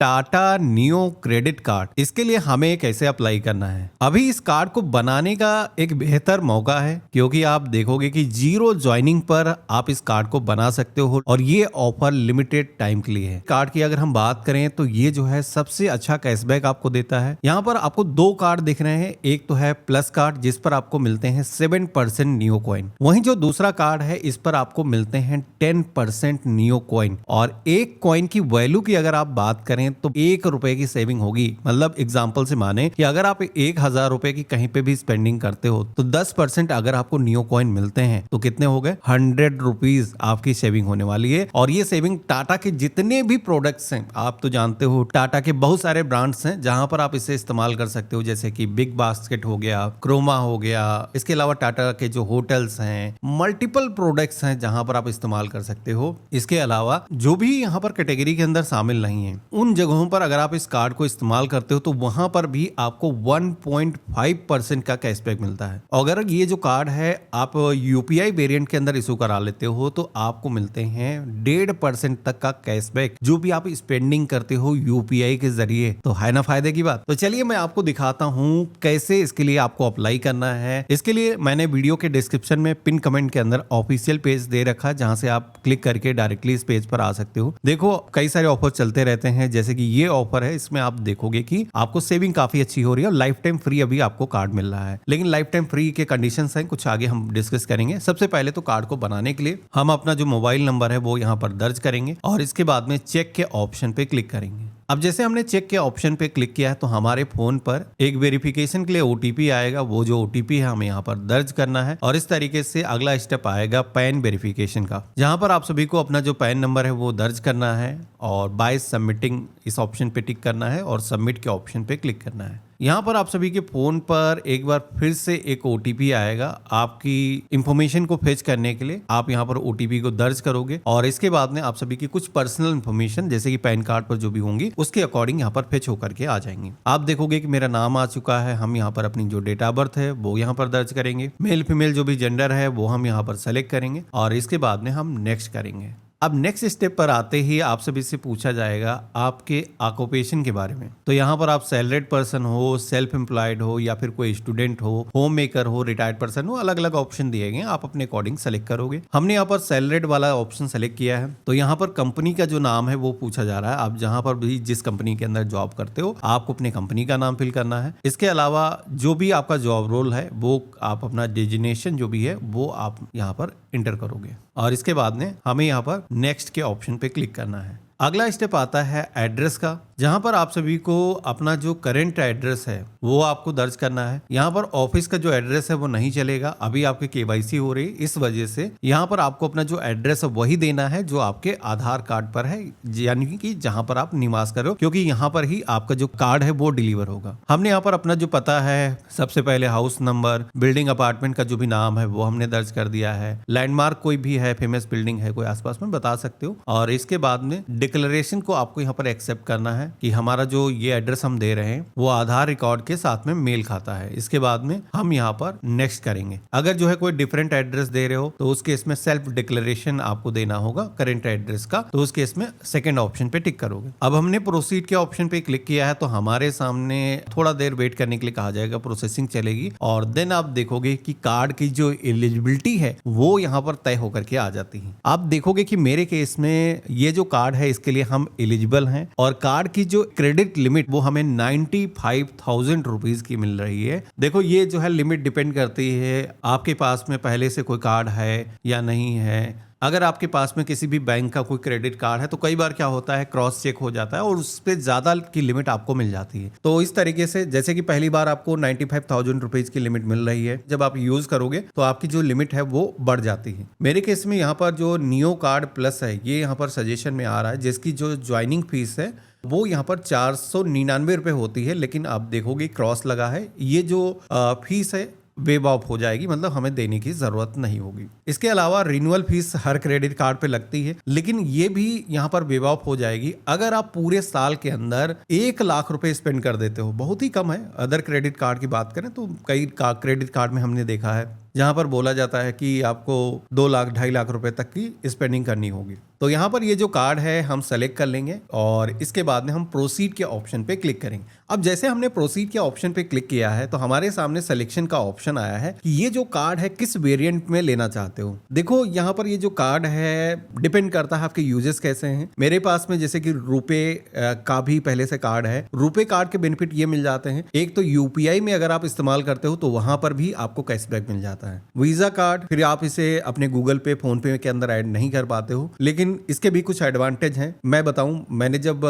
Tata neo credit card, इसके लिए हमें कैसे अप्लाई करना है। अभी इस कार्ड को बनाने का एक बेहतर मौका है, क्योंकि आप देखोगे कि जीरो ज्वाइनिंग पर आप इस कार्ड को बना सकते हो और ये ऑफर लिमिटेड टाइम के लिए है। कार्ड की अगर हम बात करें तो ये जो है सबसे अच्छा कैशबैक आपको देता है। यहाँ पर आपको दो कार्ड दिख रहे हैं, एक तो है प्लस कार्ड जिस पर आपको मिलते हैं 7% नियो कॉइन, वहीं जो दूसरा कार्ड है इस पर आपको मिलते हैं 10% नियो कॉइन। और एक कॉइन की वैल्यू की अगर आप बात करें तो 1 रुपए की सेविंग होगी। मतलब एग्जांपल से माने कि अगर आप 1000 रुपए की कहीं पे भी स्पेंडिंग करते हो तो 10% अगर आपको नियो कॉइन मिलते हैं तो कितने हो गए, 100 रुपीज आपकी सेविंग होने वाली है। और ये सेविंग टाटा के जितने भी प्रोडक्ट्स हैं, आप तो जानते हो टाटा के बहुत सारे ब्रांड्स हैं जहां पर आप इसे इस्तेमाल कर सकते हो, जैसे कि बिग बास्केट हो गया, क्रोमा हो गया, इसके अलावा टाटा के जो होटल्स हैं, मल्टीपल प्रोडक्ट्स हैं जहां पर आप इस्तेमाल कर सकते हो। इसके अलावा जो भी यहाँ पर कैटेगरी के अंदर शामिल नहीं है उन जगहों पर अगर आप इस कार्ड को इस्तेमाल करते हो तो वहां पर भी आपको 1.5% का कैशबैक मिलता है। अगर ये जो कार्ड है आप यूपीआई वेरिएंट के अंदर इशू करा लेते हो तो आपको मिलते हैं 1.5% तक का कैशबैक, जो भी आप स्पेंडिंग करते हो यूपीआई के जरिए। तो है ना फायदे की बात। तो चलिए मैं आपको दिखाता हूं कैसे इसके लिए आपको अप्लाई करना है। इसके लिए मैंने वीडियो के डिस्क्रिप्शन में पिन कमेंट के अंदर ऑफिशियल पेज दे रखा है, जहां से आप क्लिक करके डायरेक्टली इस पेज पर आ सकते हो। देखो कई सारे ऑफर चलते रहते हैं, जैसे कि ये ऑफर है, इसमें आप देखोगे कि आपको सेविंग काफी अच्छी हो रही है और लाइफ टाइम फ्री अभी आपको कार्ड मिल रहा है। लेकिन लाइफ टाइम फ्री के कंडीशंस हैं, कुछ आगे हम डिस्कस करेंगे। सबसे पहले तो कार्ड को बनाने के लिए हम अपना जो मोबाइल नंबर है वो यहाँ पर दर्ज करेंगे और इसके बाद में चेक के ऑप्शन पे क्लिक करेंगे। अब जैसे हमने चेक के ऑप्शन पे क्लिक किया है तो हमारे फोन पर एक वेरिफिकेशन के लिए ओटीपी आएगा। वो जो ओटीपी है हमें यहाँ पर दर्ज करना है और इस तरीके से अगला स्टेप आएगा पैन वेरिफिकेशन का, जहां पर आप सभी को अपना जो पैन नंबर है वो दर्ज करना है और बाय सबमिटिंग इस ऑप्शन पे टिक करना है और सबमिट के ऑप्शन पे क्लिक करना है। यहाँ पर आप सभी के फोन पर एक बार फिर से एक ओटीपी आएगा आपकी इंफॉर्मेशन को फेच करने के लिए। आप यहाँ पर ओटीपी को दर्ज करोगे और इसके बाद में आप सभी की कुछ पर्सनल इंफॉर्मेशन जैसे कि पैन कार्ड पर जो भी होंगी उसके अकॉर्डिंग यहाँ पर फेच होकर के आ जाएंगी। आप देखोगे कि मेरा नाम आ चुका है। हम यहाँ पर अपनी जो डेट ऑफ बर्थ है वो यहाँ पर दर्ज करेंगे। मेल फीमेल जो भी जेंडर है वो हम यहाँ पर सेलेक्ट करेंगे और इसके बाद में हम नेक्स्ट करेंगे। अब नेक्स्ट स्टेप पर आते ही आप सभी से पूछा जाएगा आपके ऑक्यूपेशन के बारे में। तो यहाँ पर आप सैलरीड पर्सन हो, सेल्फ एम्प्लॉयड हो या फिर कोई स्टूडेंट हो, होम मेकर हो, रिटायर्ड पर्सन हो, अलग अलग ऑप्शन दिए गए, आप अपने अकॉर्डिंग सेलेक्ट करोगे। हमने यहाँ पर सैलरीड वाला ऑप्शन सेलेक्ट किया है। तो यहाँ पर कंपनी का जो नाम है वो पूछा जा रहा है। आप जहाँ पर भी जिस कंपनी के अंदर जॉब करते हो आपको अपने कंपनी का नाम फिल करना है। इसके अलावा जो भी आपका जॉब रोल है वो आप अपना डेजिग्नेशन जो भी है वो आप यहाँ पर इंटर करोगे और इसके बाद में हमें यहाँ पर नेक्स्ट के ऑप्शन पे क्लिक करना है। अगला स्टेप आता है एड्रेस का, जहां पर आप सभी को अपना जो करंट एड्रेस है वो आपको दर्ज करना है। यहाँ पर ऑफिस का जो एड्रेस है वो नहीं चलेगा, अभी आपकी केवाईसी हो रही, इस वजह से यहाँ पर आपको अपना जो एड्रेस है वही देना है जो आपके आधार कार्ड पर है, यानी कि जहां पर आप निवास कर रहे हो, क्योंकि यहाँ पर ही आपका जो कार्ड है वो डिलीवर होगा। हमने यहाँ पर अपना जो पता है, सबसे पहले हाउस नंबर, बिल्डिंग अपार्टमेंट का जो भी नाम है वो हमने दर्ज कर दिया है। लैंडमार्क कोई भी है, फेमस बिल्डिंग है कोई आसपास में, बता सकते हो। और इसके बाद में डिक्लेरेशन को आपको यहाँ पर एक्सेप्ट करना है कि हमारा जो ये एड्रेस हम दे रहे हैं वो आधार रिकॉर्ड के साथ में मेल खाता है। इसके बाद में हम यहाँ पर नेक्स्ट करेंगे। अगर जो है कोई डिफरेंट एड्रेस दे रहे हो तो उस केस में सेल्फ डिक्लेरेशन आपको देना होगा करंट एड्रेस का, तो उस केस में सेकंड ऑप्शन पे टिक करोगे। अब हमने प्रोसीड के ऑप्शन पे क्लिक किया है तो हमारे सामने थोड़ा देर वेट करने के लिए कहा जाएगा, प्रोसेसिंग चलेगी और देन आप देखोगे कि कार्ड की जो एलिजिबिलिटी है वो यहाँ पर तय होकर के आ जाती है। आप देखोगे कि मेरे केस में ये जो कार्ड है इसके लिए हम एलिजिबल हैं और कार्ड की जो क्रेडिट लिमिट वो हमें 95,000 रुपीज की मिल रही है। देखो ये जो है लिमिट डिपेंड करती है आपके पास में पहले से कोई कार्ड है या नहीं है। अगर आपके पास में किसी भी बैंक का कोई क्रेडिट कार्ड है तो कई बार क्या होता है क्रॉस चेक हो जाता है और उस पर ज्यादा की लिमिट आपको मिल जाती है। तो इस तरीके से जैसे कि पहली बार आपको 95,000 रुपीज की लिमिट मिल रही है, जब आप यूज करोगे तो आपकी जो लिमिट है वो बढ़ जाती है। मेरे केस में यहाँ पर जो नियो कार्ड प्लस है ये यहाँ पर सजेशन में आ रहा है, जिसकी जो ज्वाइनिंग फीस है वो यहाँ पर 499 रुपए होती है, लेकिन आप देखोगे क्रॉस लगा है, ये जो फीस है वेव ऑफ हो जाएगी, मतलब हमें देने की जरूरत नहीं होगी। इसके अलावा रिन्यूअल फीस हर क्रेडिट कार्ड पे लगती है, लेकिन ये भी यहाँ पर वेव ऑफ हो जाएगी अगर आप पूरे साल के अंदर 1 लाख रुपए स्पेंड कर देते हो। बहुत ही कम है। अदर क्रेडिट कार्ड की बात करें तो कई क्रेडिट कार्ड में हमने देखा है जहां पर बोला जाता है कि आपको 2 लाख 2.5 लाख रुपए तक की स्पेंडिंग करनी होगी। तो यहाँ पर ये जो कार्ड है हम सेलेक्ट कर लेंगे और इसके बाद में हम प्रोसीड के ऑप्शन पे क्लिक करेंगे। अब जैसे हमने प्रोसीड के ऑप्शन पे क्लिक किया है तो हमारे सामने सिलेक्शन का ऑप्शन आया है कि ये जो कार्ड है किस वेरिएंट में लेना चाहते हो। देखो यहाँ पर ये जो कार्ड है डिपेंड करता है आपके यूजेस कैसे हैं। मेरे पास में जैसे कि रुपे का भी पहले से कार्ड है। रुपे कार्ड के बेनिफिट ये मिल जाते हैं, एक तो यूपीआई में अगर आप इस्तेमाल करते हो तो वहां पर भी आपको कैशबैक मिल जाता है। वीजा कार्ड फिर आप इसे अपने गूगल पे फोन पे के अंदर ऐड नहीं कर पाते हो, लेकिन इसके भी कुछ एडवांटेज हैं। मैं बताऊं, मैंने जब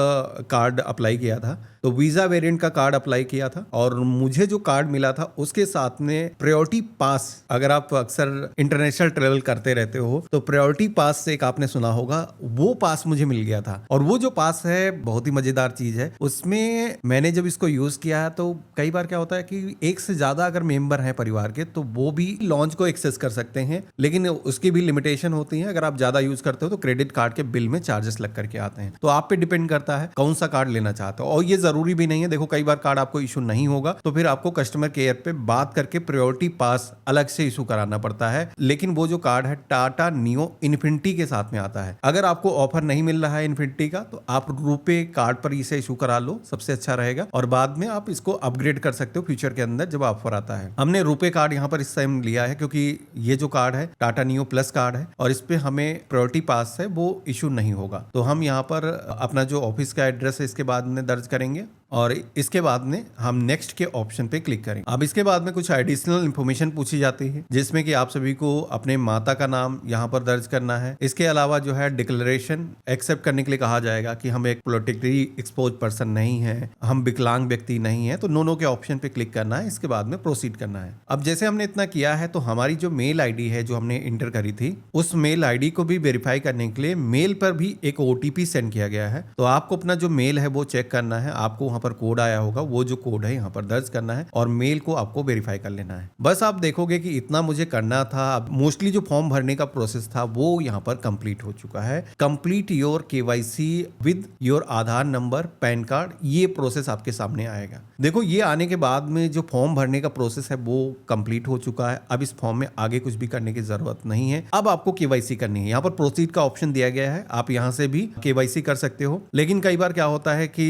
कार्ड अप्लाई किया था तो वीजा वेरिएंट का कार्ड अप्लाई किया था और मुझे जो कार्ड मिला था उसके साथ में प्रायोरिटी पास, अगर आप अक्सर इंटरनेशनल ट्रेवल करते रहते हो तो प्रायोरिटी पास से एक आपने सुना होगा, वो पास मुझे मिल गया था। और वो जो पास है बहुत ही मजेदार चीज है। उसमें मैंने जब इसको यूज किया है तो कई बार क्या होता है कि एक से ज्यादा अगर मेंबर हैं परिवार के तो वो भी लॉन्च को एक्सेस कर सकते हैं, लेकिन उसकी भी लिमिटेशन होती है। अगर आप ज्यादा यूज करते हो तो क्रेडिट कार्ड के बिल में चार्जेस लग करके आते हैं। तो आप पे डिपेंड करता है कौन सा कार्ड लेना चाहते हो, और ये जरूरी भी नहीं है। देखो कई बार कार्ड आपको इशू नहीं होगा तो फिर आपको कस्टमर केयर पे बात करके प्रायोरिटी पास अलग से इशू कराना पड़ता है। लेकिन वो जो कार्ड है टाटा नियो इन्फिनिटी के साथ में आता है। अगर आपको ऑफर नहीं मिल रहा है इन्फिनिटी का तो आप रुपे कार्ड पर इसे इशू करा लो, सबसे अच्छा रहेगा, और बाद में आप इसको अपग्रेड कर सकते हो फ्यूचर के अंदर जब ऑफर आता है। हमने रुपे कार्ड यहाँ पर इस टाइम लिया है क्योंकि ये जो कार्ड है टाटा नियो प्लस कार्ड है और इस पे हमें प्रायोरिटी पास है वो इशू नहीं होगा। तो हम यहाँ पर अपना जो ऑफिस का एड्रेस है इसके बाद में दर्ज करेंगे और इसके बाद में हम नेक्स्ट के ऑप्शन पे क्लिक करेंगे। अब इसके बाद में कुछ एडिशनल इंफॉर्मेशन पूछी जाती है जिसमें कि आप सभी को अपने माता का नाम यहाँ पर दर्ज करना है। इसके अलावा जो है डिक्लेरेशन एक्सेप्ट करने के लिए कहा जाएगा कि हम एक पॉलिटिकली एक्सपोज पर्सन नहीं है, हम विकलांग व्यक्ति नहीं है, तो नो के ऑप्शन पे क्लिक करना है। इसके बाद में प्रोसीड करना है। अब जैसे हमने इतना किया है तो हमारी जो मेल आईडी है जो हमने इंटर करी थी उस मेल आईडी को भी वेरीफाई करने के लिए मेल पर भी एक ओटीपी सेंड किया गया है। तो आपको अपना जो मेल है वो चेक करना है। आपको वहां पर कोड आया होगा, वो जो कोड है यहाँ पर दर्ज करना है और मेल को आपको वेरीफाई कर लेना है। बस आप देखोगे कि इतना मुझे करना था। अब मोस्टली जो फॉर्म भरने का प्रोसेस था वो यहाँ पर कंप्लीट हो चुका है। Complete your KYC with your Aadhaar number pan card, ये प्रोसेस आपके सामने आएगा। देखो ये आने के बाद में जो फॉर्म भरने का प्रोसेस है वो कंप्लीट हो चुका है। अब इस फॉर्म में आगे कुछ भी करने की जरूरत नहीं है। अब आपको केवाईसी करनी है। यहाँ पर प्रोसीड का ऑप्शन दिया गया है, आप यहाँ से भी केवाईसी कर सकते हो। लेकिन कई बार क्या होता है कि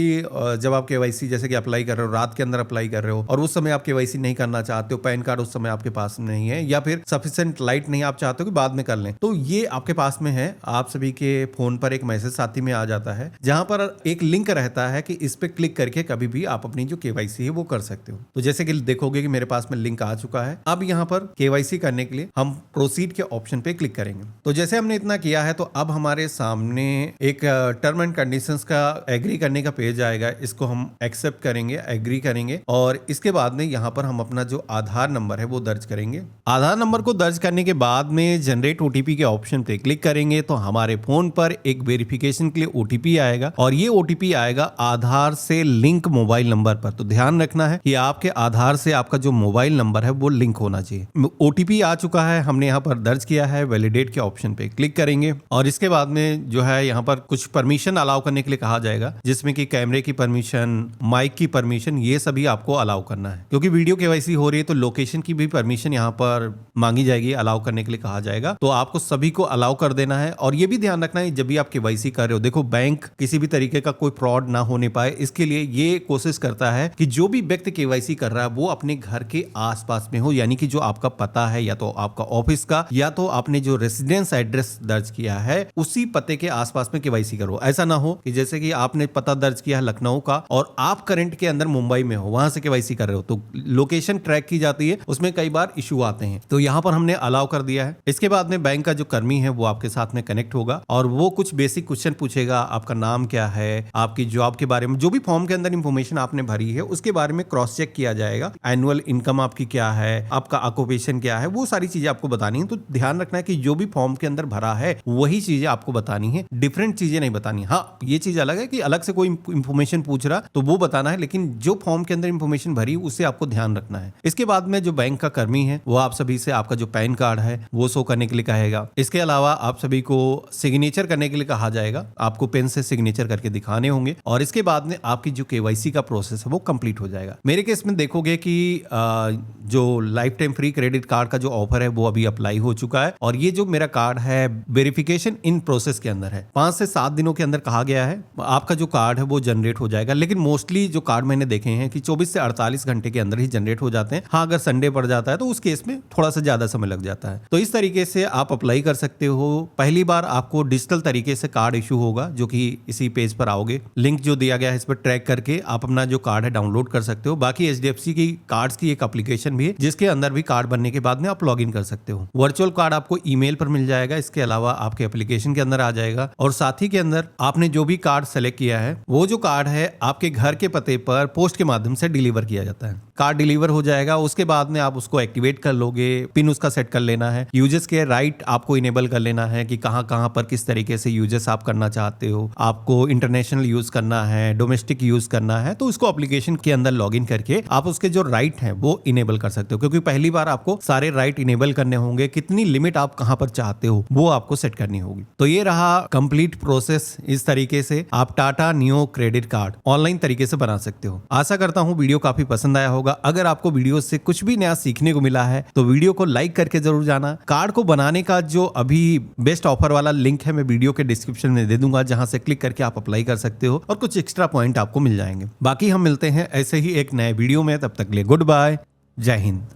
जब आप केवाईसी जैसे कि अप्लाई कर रहे हो, रात के अंदर अप्लाई कर रहे हो और उस समय आप केवाईसी नहीं करना चाहते हो, पैन कार्ड उस समय आपके पास नहीं है या फिर सफिशिएंट लाइट नहीं, आप चाहते हो कि बाद में कर लें, तो ये आपके पास में है। आप सभी के फोन पर एक मैसेज साथी में आ जाता है जहां पर एक लिंक रहता है कि इस पे क्लिक करके कभी भी आप अपनी जो केवाईसी है वो कर सकते हो। तो जैसे कि देखोगे कि मेरे पास में लिंक आ चुका है। अब यहाँ पर केवाईसी करने के लिए हम प्रोसीड के ऑप्शन पे क्लिक करेंगे। तो जैसे हमने इतना किया है तो अब हमारे सामने एक टर्म एंड कंडीशंस का एग्री करने का पेज आएगा। इसको हम एक्सेप्ट करेंगे, एग्री करेंगे और इसके बाद में यहाँ पर हम अपना जो आधार नंबर है वो दर्ज करेंगे। आधार नंबर को दर्ज करने के बाद में जनरेट ओटीपी के ऑप्शन पे क्लिक करेंगे तो हमारे फोन पर एक वेरिफिकेशन के लिए ओटीपी आएगा और ये ओटीपी आएगा आधार से लिंक मोबाइल नंबर पर। तो ध्यान रखना है कि आपके आधार से आपका जो मोबाइल नंबर है वो लिंक होना चाहिए। ओटीपी आ चुका है, हमने यहाँ पर दर्ज किया है। वैलिडेट के ऑप्शन पे क्लिक करेंगे और इसके बाद में जो है यहाँ पर कुछ परमिशन अलाउ करने के लिए कहा जाएगा, जिसमें कि कैमरे की परमिशन, माइक की परमिशन, ये सभी आपको अलाउ करना है। क्योंकि वीडियो केवाईसी हो रही है तो लोकेशन की भी परमिशन यहाँ पर मांगी जाएगी, अलाउ करने के लिए कहा जाएगा। तो आपको सभी को अलाउ कर देना है। और ये भी ध्यान रखना है जब भी आप केवाईसी कर रहे हो, देखो बैंक किसी भी तरीके का कोई फ्रॉड ना होने पाए, इसके लिए ये कोशिश करता है कि जो भी व्यक्ति केवाईसी कर रहा है वो अपने घर के आसपास में हो, यानी कि जो आपका पता है या तो आपका ऑफिस का या तो आपने जो रेसिडेंस एड्रेस दर्ज किया है उसी पते के आसपास में केवाईसी करो। ऐसा ना हो कि जैसे कि आपने पता दर्ज किया है लखनऊ का और आप करंट के अंदर मुंबई में हो, वहां से केवाईसी कर रहे हो तो लोकेशन ट्रैक की जाती है, उसमें कई बार इशू आते हैं। तो यहाँ पर हमने अलाउ कर दिया है। इसके बाद में बैंक का जो कर्मी है वो आपके साथ में कनेक्ट होगा और वो कुछ बेसिक क्वेश्चन पूछेगा। आपका नाम क्या है, आपकी जॉब के बारे में, जो भी फॉर्म के अंदर इंफॉर्मेशन आपने भरी है उसके बारे में क्रॉस चेक किया जाएगा। एनुअल इनकम आपकी क्या है, आपका ऑक्यूपेशन क्या है, वो सारी चीजें आपको बतानी है। तो ध्यान रखना है कि जो भी फॉर्म के अंदर भरा है वही चीजें आपको बतानी है, डिफरेंट चीजें नहीं बतानी। हाँ, ये चीज अलग है कि अलग से कोई इंफॉर्मेशन पूछ रहा तो वो बताना है, लेकिन जो फॉर्म के अंदर इंफॉर्मेशन भरी उसे आपको ध्यान रखना है। इसके बाद में जो बैंक का कर्मी है वो आप सभी से आपका जो पैन कार्ड है वो शो करने के लिए कहेगा। इसके अलावा आप सभी को सिग्नेचर करने के लिए कहा जाएगा, आपको पेन से सिग्नेचर करके दिखाने होंगे और इसके बाद में आपकी जो केवाईसी का प्रोसेस है वो कंप्लीट हो जाएगा। मेरे केस में देखोगे कि जो life time free credit card का जो ऑफर है वो अभी अप्लाई हो चुका है और ये जो मेरा कार्ड है वेरिफिकेशन इन प्रोसेस के अंदर है। 5 से 7 दिनों के अंदर कहा गया है आपका जो कार्ड है वो जनरेट हो जाएगा, लेकिन मोस्टली जो कार्ड मैंने देखे हैं कि 24 से 48 घंटे के अंदर ही जनरेट हो जाते हैं। हाँ, अगर संडे पड़ जाता है तो उस केस में थोड़ा सा ज्यादा समय लग जाता है। तो इस तरीके से आप अप्लाई कर सकते हो। पहली बार आपको डिजिटल तरीके से कार्ड इशू होगा, जो कि इसी पेज पर आओगे, लिंक जो दिया गया है इस पर ट्रैक करके आप अपना जो कार्ड है डाउनलोड कर सकते हो। बाकी HDFC की कार्ड्स की एक एप्लीकेशन भी है जिसके अंदर भी कार्ड बनने के बाद में आप लॉग इन कर सकते हो। वर्चुअल कार्ड आपको ईमेल पर मिल जाएगा, इसके अलावा आपके एप्लीकेशन के अंदर आ जाएगा और साथ ही के अंदर आपने जो भी कार्ड सेलेक्ट किया है वो जो कार्ड है आपके घर के पते पर पोस्ट के माध्यम से डिलीवर किया जाता है। कार्ड डिलीवर हो जाएगा, उसके बाद में आप उसको एक्टिवेट कर लोगे, पिन उसका सेट कर लेना है, यूजर्स के राइट आपको इनेबल कर लेना है कि कहां कहां पर किस तरीके से यूजर्स आप करना चाहते हो। आपको इंटरनेशनल यूज करना है, डोमेस्टिक यूज करना है, तो उसको एप्लीकेशन के अंदर लॉगिन करके आप उसके जो राइट हैं वो इनेबल कर सकते हो, क्योंकि पहली बार आपको सारे राइट इनेबल करने होंगे। कितनी लिमिट आप कहां पर चाहते हो वो आपको सेट करनी होगी। तो ये रहा कंप्लीट प्रोसेस। इस तरीके से आप Tata neo credit card online तरीके से बना सकते हो। आशा करता हूं वीडियो काफी पसंद आया होगा। अगर आपको वीडियो से कुछ भी नया सीखने को मिला है तो वीडियो को लाइक करके जरूर जाना। कार्ड को बनाने का जो अभी बेस्ट ऑफर वाला लिंक है मैं वीडियो के डिस्क्रिप्शन में दे दूंगा, जहां से क्लिक करके आप अप्लाई कर सकते हो और कुछ एक्स्ट्रा पॉइंट आपको मिल जाएंगे। बाकी हम मिलते हैं ऐसे ही एक नए वीडियो में, तब तक के लिए गुड बाय, जय हिंद।